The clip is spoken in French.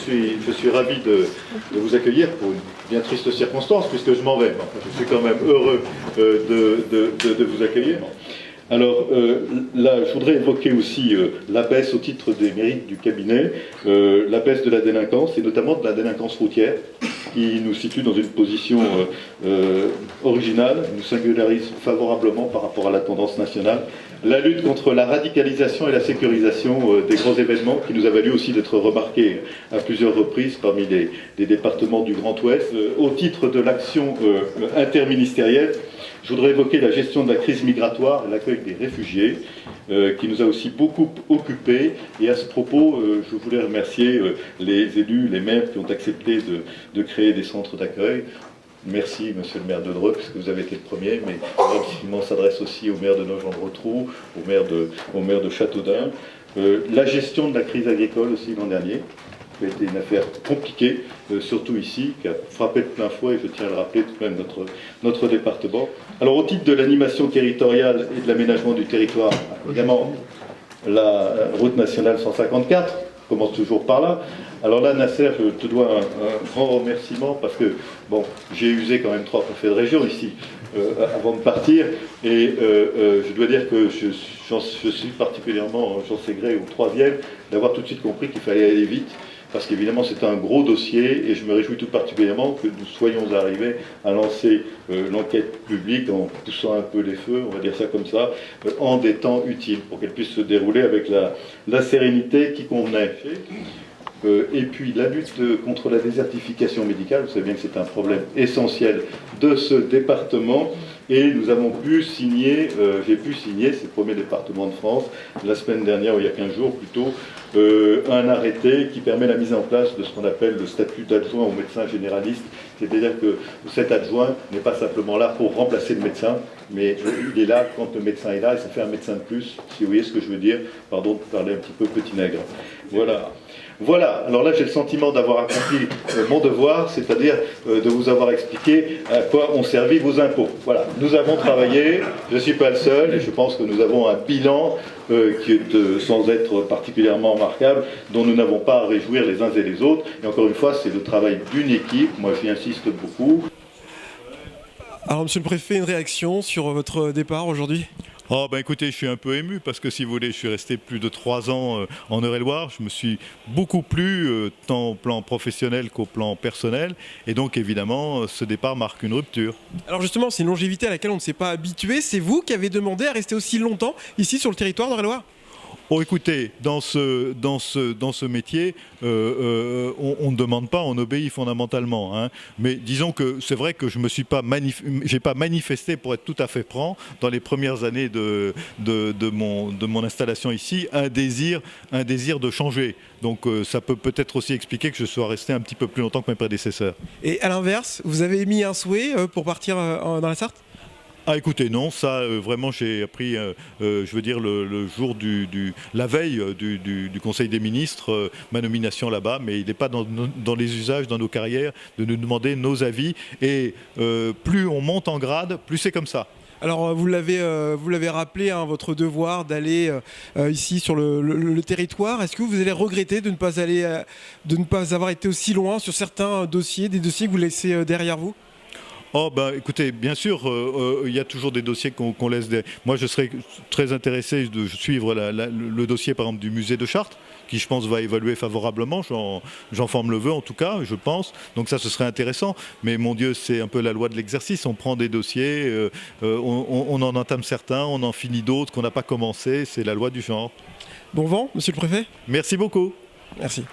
Je suis ravi de vous accueillir pour une bien triste circonstance, puisque je m'en vais. Enfin, je suis quand même heureux de vous accueillir. Alors là, je voudrais évoquer aussi la baisse au titre des mérites du cabinet, la baisse de la délinquance, et notamment de la délinquance routière, qui nous situe dans une position originale, nous singularise favorablement par rapport à la tendance nationale. La lutte contre la radicalisation et la sécurisation des grands événements, qui nous a valu aussi d'être remarqués à plusieurs reprises parmi les départements du Grand Ouest. Au titre de l'action interministérielle, je voudrais évoquer la gestion de la crise migratoire et l'accueil des réfugiés, qui nous a aussi beaucoup occupés. Et à ce propos, je voulais remercier les élus, les maires qui ont accepté de créer des centres d'accueil. Merci, monsieur le maire de Dreux, parce que vous avez été le premier, mais le remerciement s'adresse aussi au maire de Nogent-le-Rotrou, au maire de Châteaudun. La gestion de la crise agricole aussi l'an dernier, qui a été une affaire compliquée, surtout ici, qui a frappé de plein fouet, et je tiens à le rappeler, tout de même notre département. Alors, au titre de l'animation territoriale et de l'aménagement du territoire, évidemment, la route nationale 154 commence toujours par là. Alors là, Nasser, je te dois un grand remerciement parce que, bon, j'ai usé quand même 3 préfets de région ici avant de partir, et je dois dire que je suis particulièrement, j'en sais gré, au 3e, d'avoir tout de suite compris qu'il fallait aller vite, parce qu'évidemment c'est un gros dossier, et je me réjouis tout particulièrement que nous soyons arrivés à lancer l'enquête publique en poussant un peu les feux, on va dire ça comme ça, en des temps utiles, pour qu'elle puisse se dérouler avec la sérénité qui convenait. Et puis la lutte contre la désertification médicale, vous savez bien que c'est un problème essentiel de ce département, et nous avons pu signer, j'ai pu signer, c'est le premier département de France, la semaine dernière, ou il y a 15 jours plutôt, un arrêté qui permet la mise en place de ce qu'on appelle le statut d'adjoint au médecin généraliste, c'est-à-dire que cet adjoint n'est pas simplement là pour remplacer le médecin, mais il est là quand le médecin est là, et ça fait un médecin de plus, si vous voyez ce que je veux dire, pardon de parler un petit peu petit nègre. Voilà, alors là j'ai le sentiment d'avoir accompli mon devoir, c'est-à-dire de vous avoir expliqué à quoi ont servi vos impôts. Voilà, nous avons travaillé, je ne suis pas le seul, et je pense que nous avons un bilan qui est sans être particulièrement remarquable, dont nous n'avons pas à réjouir les uns et les autres. Et encore une fois, c'est le travail d'une équipe, moi j'y insiste beaucoup. Alors monsieur le préfet, une réaction sur votre départ aujourd'hui ? Oh ben écoutez, je suis un peu ému parce que si vous voulez, je suis resté plus de 3 ans en Eure-et-Loire. Je me suis beaucoup plu tant au plan professionnel qu'au plan personnel. Et donc évidemment, ce départ marque une rupture. Alors justement, c'est une longévité à laquelle on ne s'est pas habitué. C'est vous qui avez demandé à rester aussi longtemps ici sur le territoire d'Eure-et-Loire ? Oh écoutez, dans ce métier, on ne demande pas, on obéit fondamentalement. Hein. Mais disons que c'est vrai que je me suis pas j'ai pas manifesté, pour être tout à fait franc, dans les premières années de mon installation ici, un désir de changer. Donc ça peut-être aussi expliquer que je sois resté un petit peu plus longtemps que mes prédécesseurs. Et à l'inverse, vous avez émis un souhait pour partir dans la Sarthe ? Ah écoutez, non, ça vraiment j'ai appris, je veux dire le jour la veille du Conseil des ministres, ma nomination là-bas, mais il n'est pas dans les usages, dans nos carrières, de nous demander nos avis, et plus on monte en grade, plus c'est comme ça. Alors vous l'avez rappelé, hein, votre devoir d'aller ici sur le territoire. Est-ce que vous allez regretter de ne pas avoir été aussi loin sur certains dossiers, des dossiers que vous laissez derrière vous ? Oh ben écoutez, bien sûr, il y a toujours des dossiers qu'on laisse. Moi, je serais très intéressé de suivre le dossier, par exemple, du musée de Chartres, qui, je pense, va évaluer favorablement. J'en forme le vœu, en tout cas, je pense. Donc ça, ce serait intéressant. Mais mon Dieu, c'est un peu la loi de l'exercice. On prend des dossiers, on en entame certains, on en finit d'autres qu'on n'a pas commencé. C'est la loi du genre. Bon vent, monsieur le préfet. Merci beaucoup. Merci.